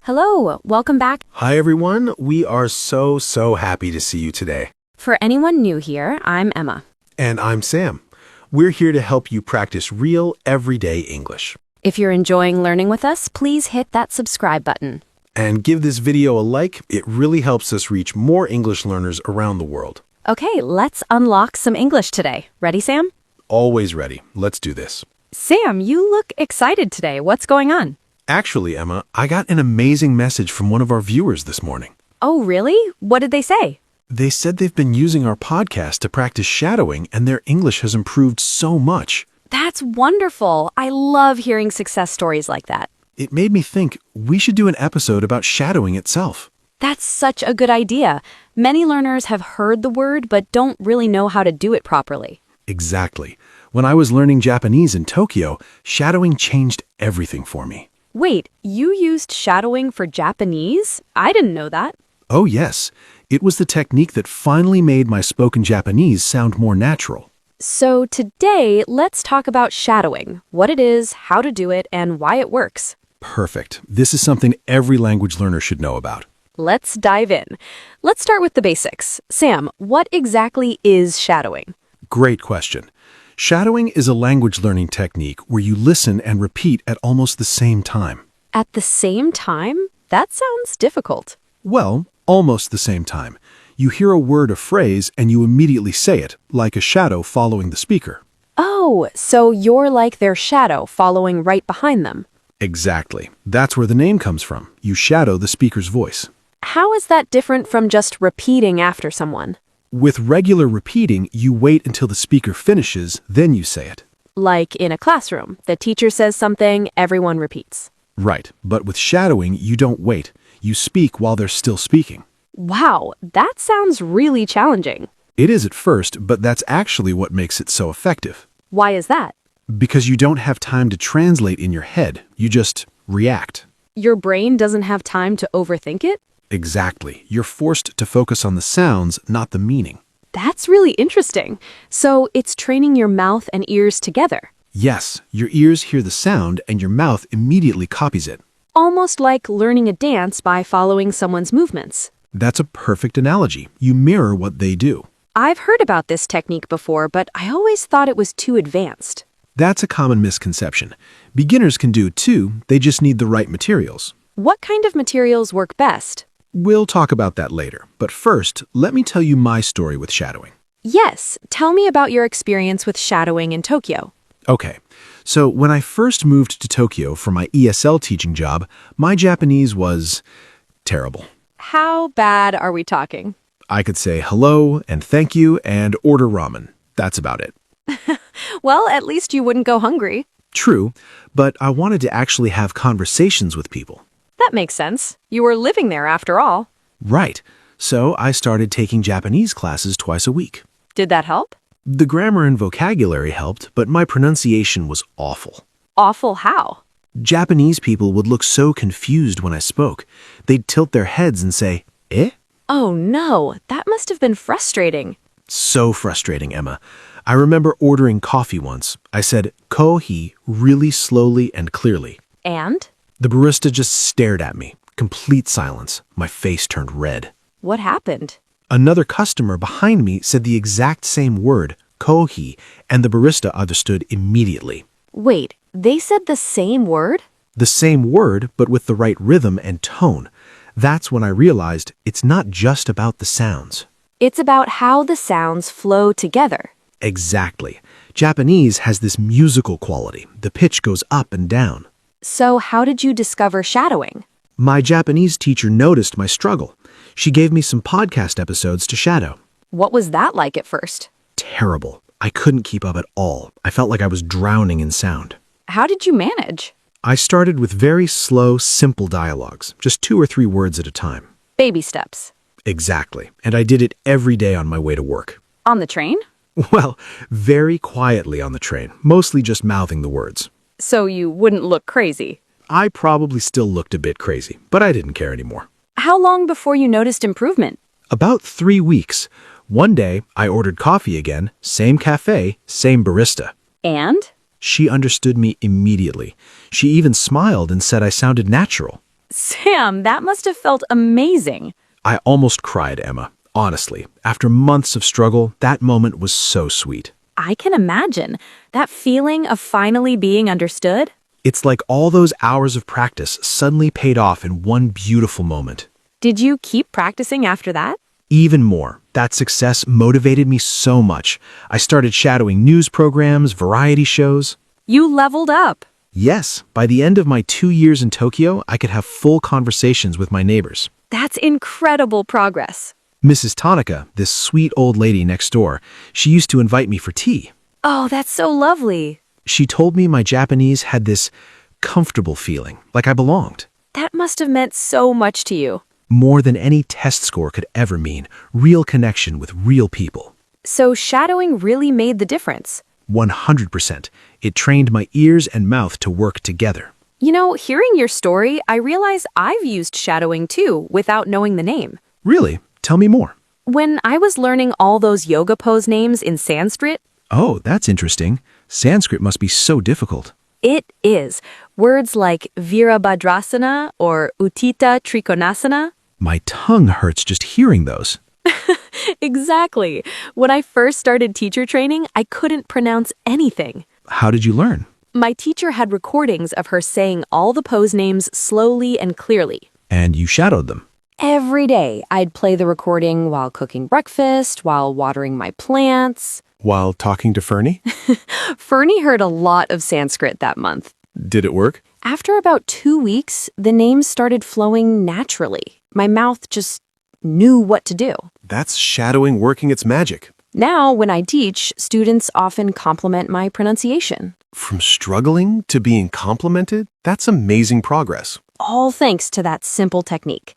Hello, welcome back. Hi everyone, we are so happy to see you today. For anyone new here, I'm Emma. And I'm Sam. We're here to help you practice real, everyday English. If you're enjoying learning with us, please hit that subscribe button. And give this video a like, it really helps us reach more English learners around the world. Okay, let's unlock some English today. Ready, Sam? Always ready. Let's do this. Sam, you look excited today. What's going on? Actually, Emma, I got an amazing message from one of our viewers this morning. Oh, really? What did they say? They said they've been using our podcast to practice shadowing and their English has improved so much. That's wonderful. I love hearing success stories like that. It made me think we should do an episode about shadowing itself. That's such a good idea. Many learners have heard the word but don't really know how to do it properly. Exactly. When I was learning Japanese in Tokyo, shadowing changed everything for me. Wait, you used shadowing for Japanese? I didn't know that. Oh yes, it was the technique that finally made my spoken Japanese sound more natural. So today, let's talk about shadowing, what it is, how to do it, and why it works. Perfect. This is something every language learner should know about. Let's dive in. Let's start with the basics. Sam, what exactly is shadowing? Great question. Shadowing is a language learning technique where you listen and repeat at almost the same time. At the same time? That sounds difficult. Well, almost the same time. You hear a word or phrase and you immediately say it, like a shadow following the speaker. Oh, so you're like their shadow following right behind them. Exactly. That's where the name comes from. You shadow the speaker's voice. How is that different from just repeating after someone? With regular repeating, you wait until the speaker finishes, then you say it. Like in a classroom, the teacher says something, everyone repeats. Right, but with shadowing, you don't wait. You speak while they're still speaking. Wow, that sounds really challenging. It is at first, but that's actually what makes it so effective. Why is that? Because you don't have time to translate in your head. You just react. Your brain doesn't have time to overthink it? Exactly. You're forced to focus on the sounds, not the meaning. That's really interesting. So it's training your mouth and ears together. Yes, your ears hear the sound and your mouth immediately copies it. Almost like learning a dance by following someone's movements. That's a perfect analogy. You mirror what they do. I've heard about this technique before, but I always thought it was too advanced. That's a common misconception. Beginners can do it too, they just need the right materials. What kind of materials work best? We'll talk about that later, but first, let me tell you my story with shadowing. Yes, tell me about your experience with shadowing in Tokyo. Okay, so when I first moved to Tokyo for my ESL teaching job, my Japanese was terrible. How bad are we talking? I could say hello and thank you and order ramen. That's about it. Well, at least you wouldn't go hungry. True, but I wanted to actually have conversations with people. That makes sense. You were living there after all. Right, so I started taking Japanese classes twice a week. Did that help? The grammar and vocabulary helped, but my pronunciation was awful. Awful how? Japanese people would look so confused when I spoke. They'd tilt their heads and say, "Eh?" Oh no, that must have been frustrating. So frustrating, Emma. I remember ordering coffee once. I said, "Kohi," really slowly and clearly. And? The barista just stared at me. Complete silence. My face turned red. What happened? Another customer behind me said the exact same word, kohi, and the barista understood immediately. Wait, they said the same word? The same word, but with the right rhythm and tone. That's when I realized it's not just about the sounds. It's about how the sounds flow together. Exactly. Japanese has this musical quality. The pitch goes up and down. So how did you discover shadowing? My Japanese teacher noticed my struggle. She gave me some podcast episodes to shadow. What was that like at first? Terrible. I couldn't keep up at all. I felt like I was drowning in sound. How did you manage? I started with very slow, simple dialogues, just 2 or 3 words at a time. Baby steps. Exactly. And I did it every day on my way to work. On the train? Well, very quietly on the train, mostly just mouthing the words. So you wouldn't look crazy. I probably still looked a bit crazy, but I didn't care anymore. How long before you noticed improvement? About 3 weeks. One day, I ordered coffee again, same cafe, same barista. And? She understood me immediately. She even smiled and said I sounded natural. Sam, that must have felt amazing. I almost cried, Emma. Honestly, after months of struggle, that moment was so sweet. I can imagine. That feeling of finally being understood. It's like all those hours of practice suddenly paid off in one beautiful moment. Did you keep practicing after that? Even more, that success motivated me so much. I started shadowing news programs, variety shows. You leveled up. Yes, by the end of my 2 years in Tokyo, I could have full conversations with my neighbors. That's incredible progress. Mrs. Tanaka, this sweet old lady next door, she used to invite me for tea. Oh, that's so lovely. She told me my Japanese had this comfortable feeling, like I belonged. That must have meant so much to you. More than any test score could ever mean, real connection with real people. So shadowing really made the difference. 100%. It trained my ears and mouth to work together. You know, hearing your story, I realize I've used shadowing too, without knowing the name. Really? Tell me more. When I was learning all those yoga pose names in Sanskrit, Oh, that's interesting. Sanskrit must be so difficult. it is. Words like Virabhadrasana or Uttita Trikonasana. My tongue hurts just hearing those. Exactly. When I first started teacher training, I couldn't pronounce anything. How did you learn? My teacher had recordings of her saying all the pose names slowly and clearly. And you shadowed them. Every day, I'd play the recording while cooking breakfast, while watering my plants. While talking to Fernie? Fernie heard a lot of Sanskrit that month. Did it work? After about 2 weeks, the names started flowing naturally. My mouth just knew what to do. That's shadowing working its magic. Now, when I teach, students often compliment my pronunciation. From struggling to being complimented, that's amazing progress. All thanks to that simple technique.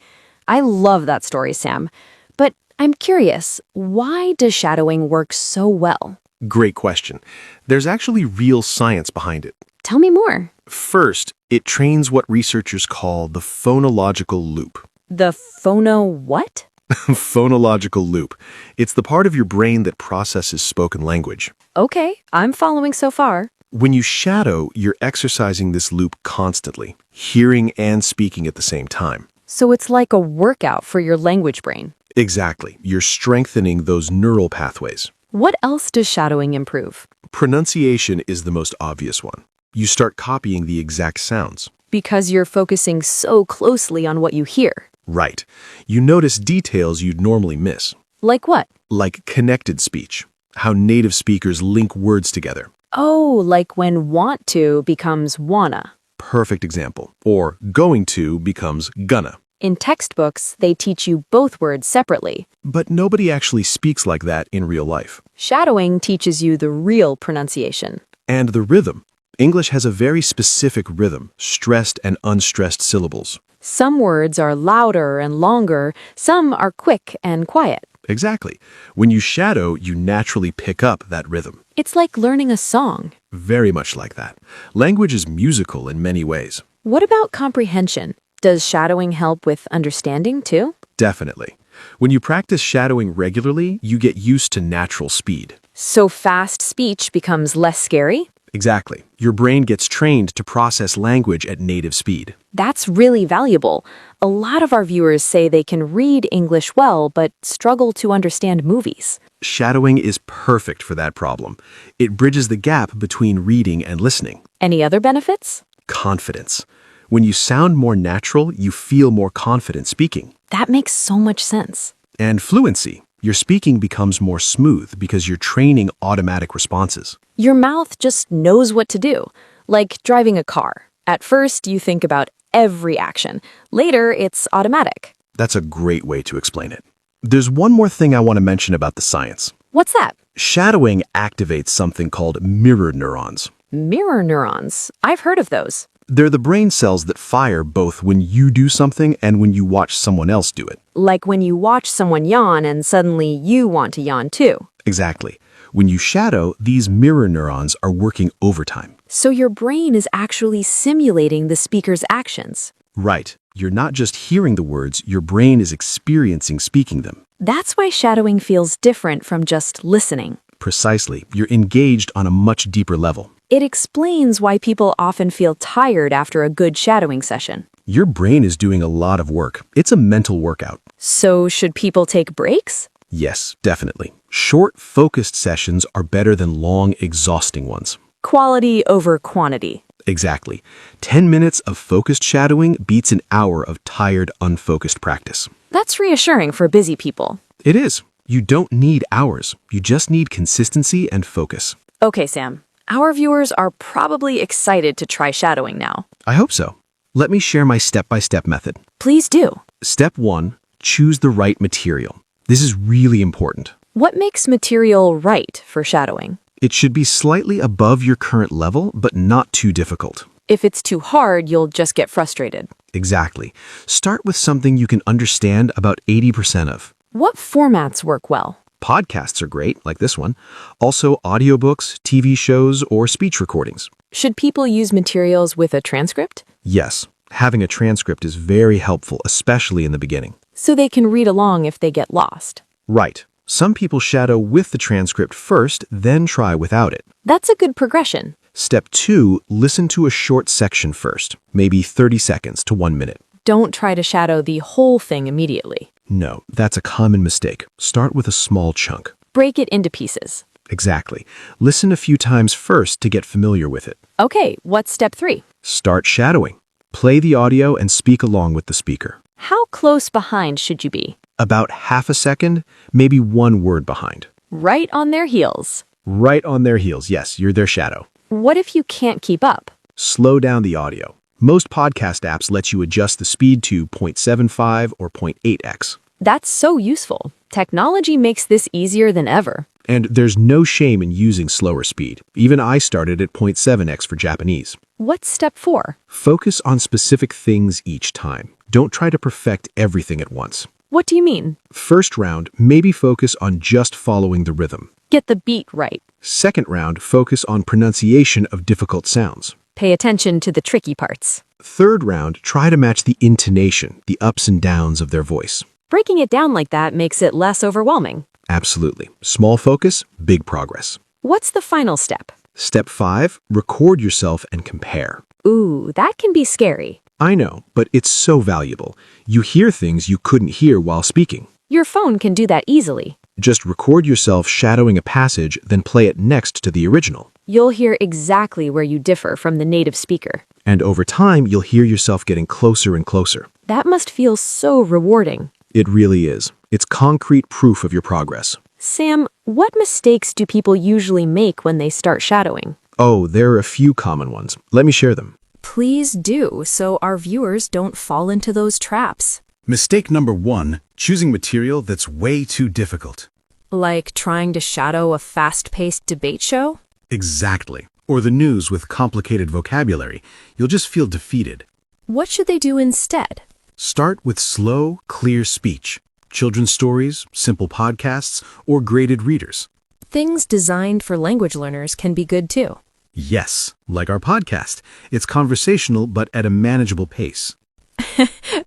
I love that story, Sam. But I'm curious, why does shadowing work so well? Great question. There's actually real science behind it. Tell me more. First, it trains what researchers call the phonological loop. The phono what? Phonological loop. It's the part of your brain that processes spoken language. Okay, I'm following so far. When you shadow, you're exercising this loop constantly, hearing and speaking at the same time. So it's like a workout for your language brain. Exactly. You're strengthening those neural pathways. What else does shadowing improve? Pronunciation is the most obvious one. You start copying the exact sounds. Because you're focusing so closely on what you hear. Right. You notice details you'd normally miss. Like what? Like connected speech, how native speakers link words together. Oh, like when want to becomes wanna. Perfect example. Or going to becomes gonna. In textbooks, they teach you both words separately. But nobody actually speaks like that in real life. Shadowing teaches you the real pronunciation. And the rhythm. English has a very specific rhythm, stressed and unstressed syllables. Some words are louder and longer, some are quick and quiet. Exactly. When you shadow, you naturally pick up that rhythm. It's like learning a song. Very much like that. Language is musical in many ways. What about comprehension? Does shadowing help with understanding too? Definitely. When you practice shadowing regularly, you get used to natural speed. So fast speech becomes less scary? Exactly. Your brain gets trained to process language at native speed. That's really valuable. A lot of our viewers say they can read English well, but struggle to understand movies. Shadowing is perfect for that problem. It bridges the gap between reading and listening. Any other benefits? Confidence. When you sound more natural, you feel more confident speaking. That makes so much sense. And fluency. Your speaking becomes more smooth because you're training automatic responses. Your mouth just knows what to do, like driving a car. At first, you think about every action. Later, it's automatic. That's a great way to explain it. There's one more thing I want to mention about the science. What's that? Shadowing activates something called mirror neurons. Mirror neurons. I've heard of those. They're the brain cells that fire both when you do something and when you watch someone else do it. Like when you watch someone yawn and suddenly you want to yawn too. Exactly. When you shadow, these mirror neurons are working overtime. So your brain is actually simulating the speaker's actions. Right. You're not just hearing the words, your brain is experiencing speaking them. That's why shadowing feels different from just listening. Precisely. You're engaged on a much deeper level. It explains why people often feel tired after a good shadowing session. Your brain is doing a lot of work. It's a mental workout. So should people take breaks? Yes, definitely. Short, focused sessions are better than long, exhausting ones. Quality over quantity. Exactly. 10 minutes of focused shadowing beats an hour of tired, unfocused practice. That's reassuring for busy people. It is. You don't need hours. You just need consistency and focus. Okay, Sam. Our viewers are probably excited to try shadowing now. I hope so. Let me share my step-by-step method. Please do. Step 1. Choose the right material. This is really important. What makes material right for shadowing? It should be slightly above your current level, but not too difficult. If it's too hard, you'll just get frustrated. Exactly. Start with something you can understand about 80% of. What formats work well? Podcasts are great, like this one. Also, audiobooks, TV shows, or speech recordings. Should people use materials with a transcript? Yes, having a transcript is very helpful, especially in the beginning. So they can read along if they get lost. Right. Some people shadow with the transcript first, then try without it. That's a good progression. Step 2, listen to a short section first, maybe 30 seconds to 1 minute. Don't try to shadow the whole thing immediately. No, that's a common mistake. Start with a small chunk. Break it into pieces. Exactly. Listen a few times first to get familiar with it. Okay, what's step 3? Start shadowing. Play the audio and speak along with the speaker. How close behind should you be? About half a second, maybe 1 word behind. Right on their heels. Right on their heels, yes, you're their shadow. What if you can't keep up? Slow down the audio. Most podcast apps let you adjust the speed to 0.75 or 0.8x. That's so useful. Technology makes this easier than ever. And there's no shame in using slower speed. Even I started at 0.7x for Japanese. What's step 4? Focus on specific things each time. Don't try to perfect everything at once. What do you mean? First round, maybe focus on just following the rhythm. Get the beat right. Second round, focus on pronunciation of difficult sounds. Pay attention to the tricky parts. Third round, try to match the intonation, the ups and downs of their voice. Breaking it down like that makes it less overwhelming. Absolutely. Small focus, big progress. What's the final step? Step 5, record yourself and compare. Ooh, that can be scary. I know, but it's so valuable. You hear things you couldn't hear while speaking. Your phone can do that easily. Just record yourself shadowing a passage, then play it next to the original. You'll hear exactly where you differ from the native speaker. And over time, you'll hear yourself getting closer and closer. That must feel so rewarding. It really is. It's concrete proof of your progress. Sam, what mistakes do people usually make when they start shadowing? Oh, there are a few common ones. Let me share them. Please do, so our viewers don't fall into those traps. Mistake number 1, choosing material that's way too difficult. Like trying to shadow a fast-paced debate show? Exactly. Or the news with complicated vocabulary. You'll just feel defeated. What should they do instead? Start with slow, clear speech. Children's stories, simple podcasts, or graded readers. Things designed for language learners can be good too. Yes, like our podcast. It's conversational but at a manageable pace.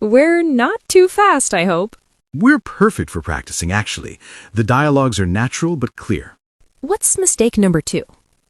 We're not too fast, I hope. We're perfect for practicing, actually. The dialogues are natural but clear. What's mistake number 2?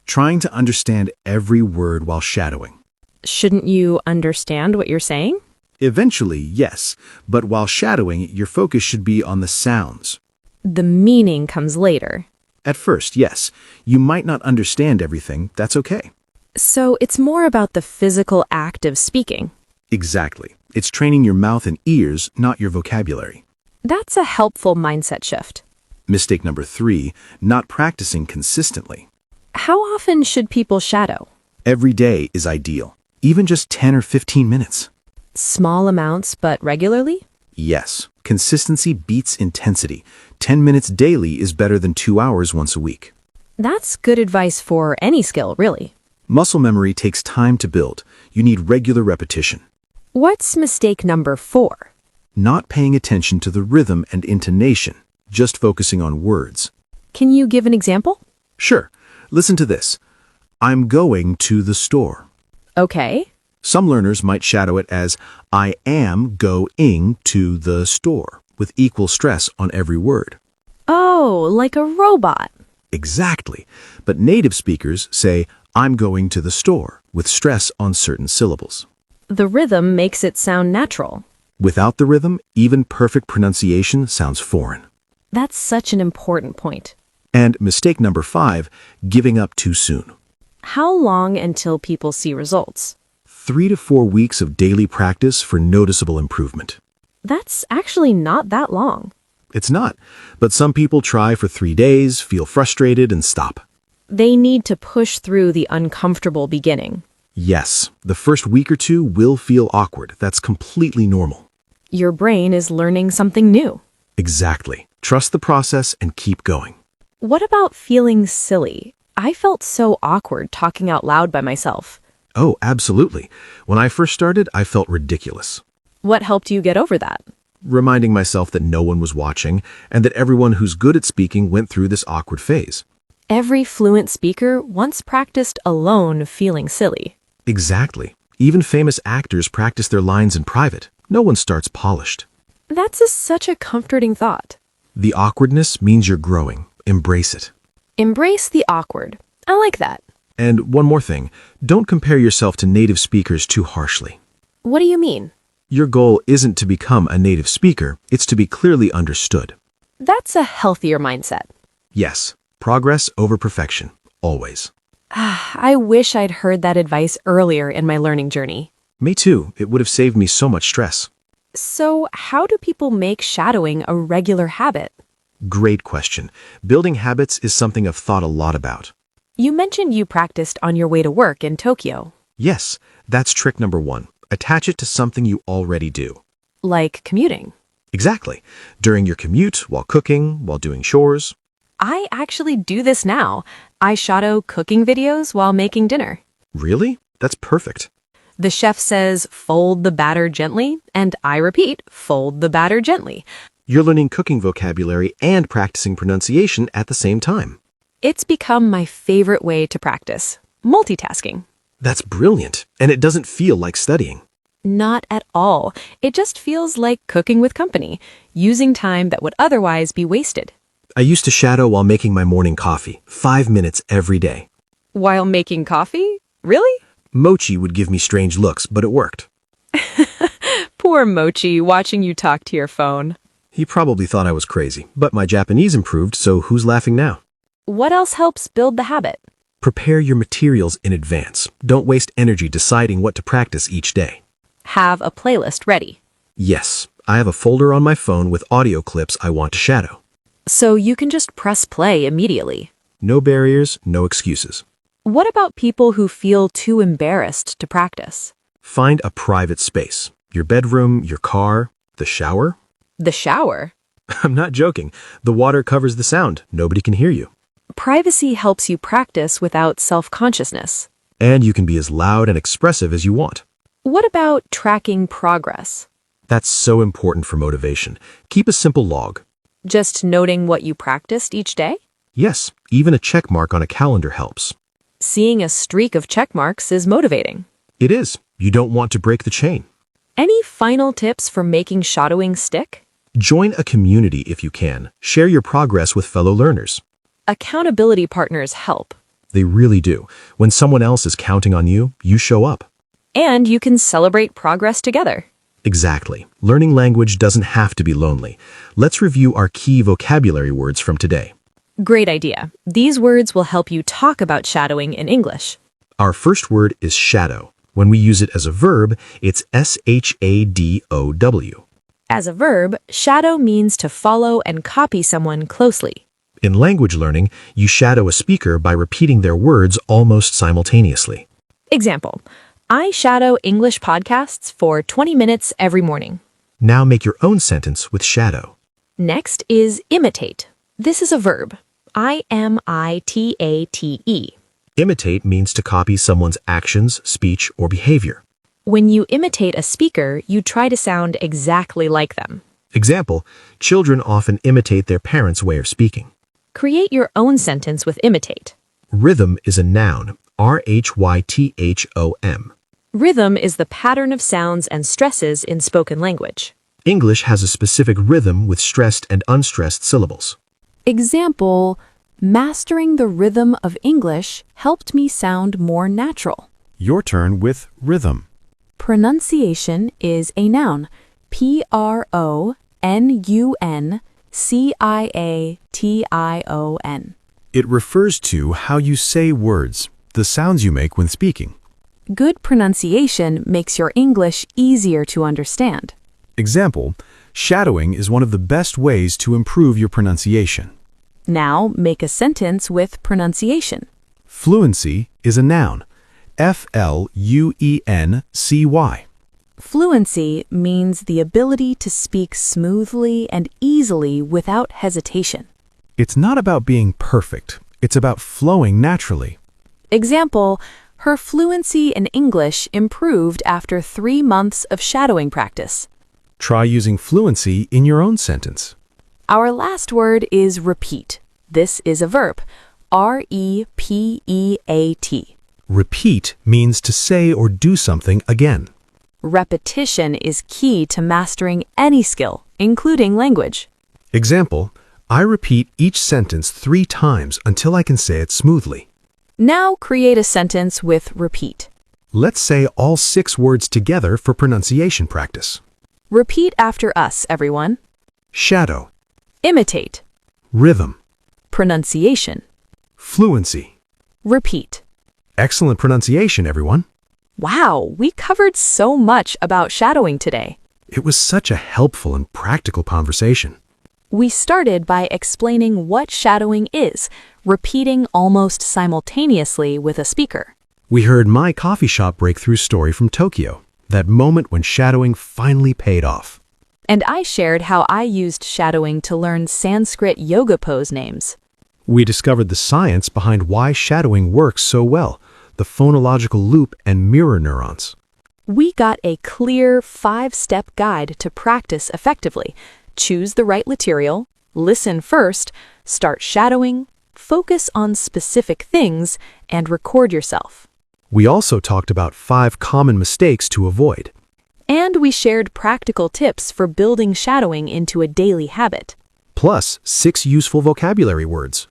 Trying to understand every word while shadowing. Shouldn't you understand what you're saying? Eventually, yes, but while shadowing, your focus should be on the sounds. The meaning comes later. At first, yes, you might not understand everything. That's okay. So it's more about the physical act of speaking. Exactly. It's training your mouth and ears, not your vocabulary. That's a helpful mindset shift. Mistake number 3, not practicing consistently. How often should people shadow? Every day is ideal, even just 10 or 15 minutes. Small amounts, but regularly? Yes, consistency beats intensity. 10 minutes daily is better than 2 hours once a week. That's good advice for any skill, really. Muscle memory takes time to build. You need regular repetition. What's mistake number 4? Not paying attention to the rhythm and intonation, just focusing on words. Can you give an example? Sure. Listen to this. I'm going to the store. Okay. Some learners might shadow it as I am going to the store, with equal stress on every word. Oh, like a robot. Exactly. But native speakers say, I'm going to the store, with stress on certain syllables. The rhythm makes it sound natural. Without the rhythm, even perfect pronunciation sounds foreign. That's such an important point. And mistake number 5, giving up too soon. How long until people see results? 3 to 4 weeks of daily practice for noticeable improvement. That's actually not that long. It's not, but some people try for 3 days, feel frustrated, and stop. They need to push through the uncomfortable beginning. Yes, the first week or 2 will feel awkward. That's completely normal. Your brain is learning something new. Exactly. Trust the process and keep going. What about feeling silly? I felt so awkward talking out loud by myself. Oh, absolutely. When I first started, I felt ridiculous. What helped you get over that? Reminding myself that no one was watching and that everyone who's good at speaking went through this awkward phase. Every fluent speaker once practiced alone feeling silly. Exactly. Even famous actors practice their lines in private. No one starts polished. That's such a comforting thought. The awkwardness means you're growing. Embrace it. Embrace the awkward. I like that. And one more thing, don't compare yourself to native speakers too harshly. What do you mean? Your goal isn't to become a native speaker, it's to be clearly understood. That's a healthier mindset. Yes, progress over perfection, always. I wish I'd heard that advice earlier in my learning journey. Me too, it would have saved me so much stress. So, how do people make shadowing a regular habit? Great question. Building habits is something I've thought a lot about. You mentioned you practiced on your way to work in Tokyo. Yes, that's trick number 1. Attach it to something you already do. Like commuting. Exactly. During your commute, while cooking, while doing chores. I actually do this now. I shadow cooking videos while making dinner. Really? That's perfect. The chef says, fold the batter gently, and I repeat, fold the batter gently. You're learning cooking vocabulary and practicing pronunciation at the same time. It's become my favorite way to practice. Multitasking. That's brilliant, and it doesn't feel like studying. Not at all. It just feels like cooking with company, using time that would otherwise be wasted. I used to shadow while making my morning coffee, 5 minutes every day. While making coffee? Really? Mochi would give me strange looks, but it worked. Poor Mochi watching you talk to your phone. He probably thought I was crazy, but my Japanese improved, so who's laughing now? What else helps build the habit? Prepare your materials in advance. Don't waste energy deciding what to practice each day. Have a playlist ready. Yes, I have a folder on my phone with audio clips I want to shadow. So you can just press play immediately. No barriers, no excuses. What about people who feel too embarrassed to practice? Find a private space. Your bedroom, your car, the shower. The shower? I'm not joking. The water covers the sound. Nobody can hear you. Privacy helps you practice without self-consciousness. And you can be as loud and expressive as you want. What about tracking progress? That's so important for motivation. Keep a simple log. Just noting what you practiced each day? Yes, even a check mark on a calendar helps. Seeing a streak of check marks is motivating. It is. You don't want to break the chain. Any final tips for making shadowing stick? Join a community if you can. Share your progress with fellow learners. Accountability partners help. They really do. When someone else is counting on you, you show up. And you can celebrate progress together. Exactly. Learning language doesn't have to be lonely. Let's review our key vocabulary words from today. Great idea. These words will help you talk about shadowing in English. Our first word is shadow. When we use it as a verb, it's shadow. As a verb, shadow means to follow and copy someone closely. In language learning, you shadow a speaker by repeating their words almost simultaneously. Example, I shadow English podcasts for 20 minutes every morning. Now make your own sentence with shadow. Next is imitate. This is a verb. imitate. Imitate means to copy someone's actions, speech, or behavior. When you imitate a speaker, you try to sound exactly like them. Example, children often imitate their parents' way of speaking. Create your own sentence with imitate. Rhythm is a noun, rhythom. Rhythm is the pattern of sounds and stresses in spoken language. English has a specific rhythm with stressed and unstressed syllables. Example, Mastering the rhythm of English helped me sound more natural. Your turn with rhythm. Pronunciation is a noun. Pronunciation. It refers to how you say words, the sounds you make when speaking. Good pronunciation makes your English easier to understand. Example, shadowing is one of the best ways to improve your pronunciation. Now make a sentence with pronunciation. Fluency is a noun. Fluency. Fluency means the ability to speak smoothly and easily without hesitation. It's not about being perfect. It's about flowing naturally. Example, her fluency in English improved after 3 months of shadowing practice. Try using fluency in your own sentence. Our last word is repeat. This is a verb. Repeat. Repeat means to say or do something again. Repetition is key to mastering any skill, including language. Example, I repeat each sentence 3 times until I can say it smoothly. Now create a sentence with repeat. Let's say all 6 words together for pronunciation practice. Repeat after us, everyone. Shadow, Imitate. rhythm, Pronunciation. fluency. Repeat. Excellent pronunciation, everyone. Wow, we covered so much about shadowing today. It was such a helpful and practical conversation. We started by explaining what shadowing is, repeating almost simultaneously with a speaker. We heard my coffee shop breakthrough story from Tokyo, that moment when shadowing finally paid off. And I shared how I used shadowing to learn Sanskrit yoga pose names. We discovered the science behind why shadowing works so well, the phonological loop and mirror neurons. We got a clear 5-step guide to practice effectively. Choose the right material, listen first, start shadowing, focus on specific things, and record yourself. We also talked about 5 common mistakes to avoid. And we shared practical tips for building shadowing into a daily habit. Plus 6 useful vocabulary words.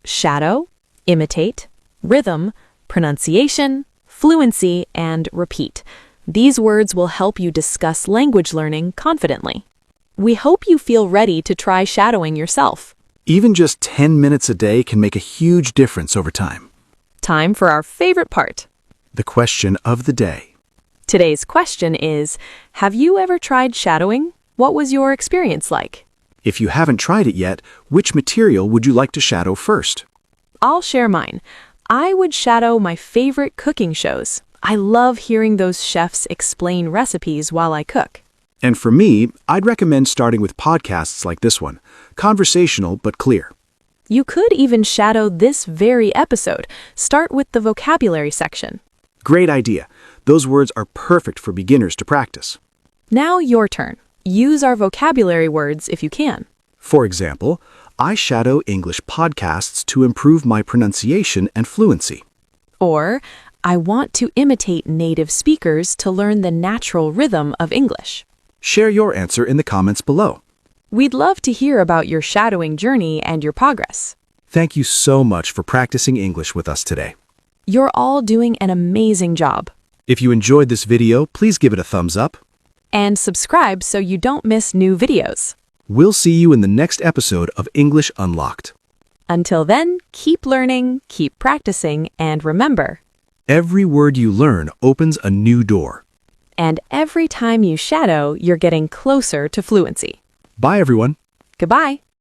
Shadow, imitate, rhythm, pronunciation, fluency, and repeat. These words will help you discuss language learning confidently. We hope you feel ready to try shadowing yourself. Even just 10 minutes a day can make a huge difference over time. Time for our favorite part. The question of the day. Today's question is, have you ever tried shadowing? What was your experience like? If you haven't tried it yet, which material would you like to shadow first? I'll share mine. I would shadow my favorite cooking shows. I love hearing those chefs explain recipes while I cook. And for me, I'd recommend starting with podcasts like this one, conversational but clear. You could even shadow this very episode. Start with the vocabulary section. Great idea. Those words are perfect for beginners to practice. Now your turn. Use our vocabulary words if you can. For example, I shadow English podcasts to improve my pronunciation and fluency. Or, I want to imitate native speakers to learn the natural rhythm of English. Share your answer in the comments below. We'd love to hear about your shadowing journey and your progress. Thank you so much for practicing English with us today. You're all doing an amazing job. If you enjoyed this video, please give it a thumbs up. And subscribe so you don't miss new videos. We'll see you in the next episode of English Unlocked. Until then, keep learning, keep practicing, and remember, Every word you learn opens a new door. and every time you shadow, you're getting closer to fluency. Bye, everyone. Goodbye.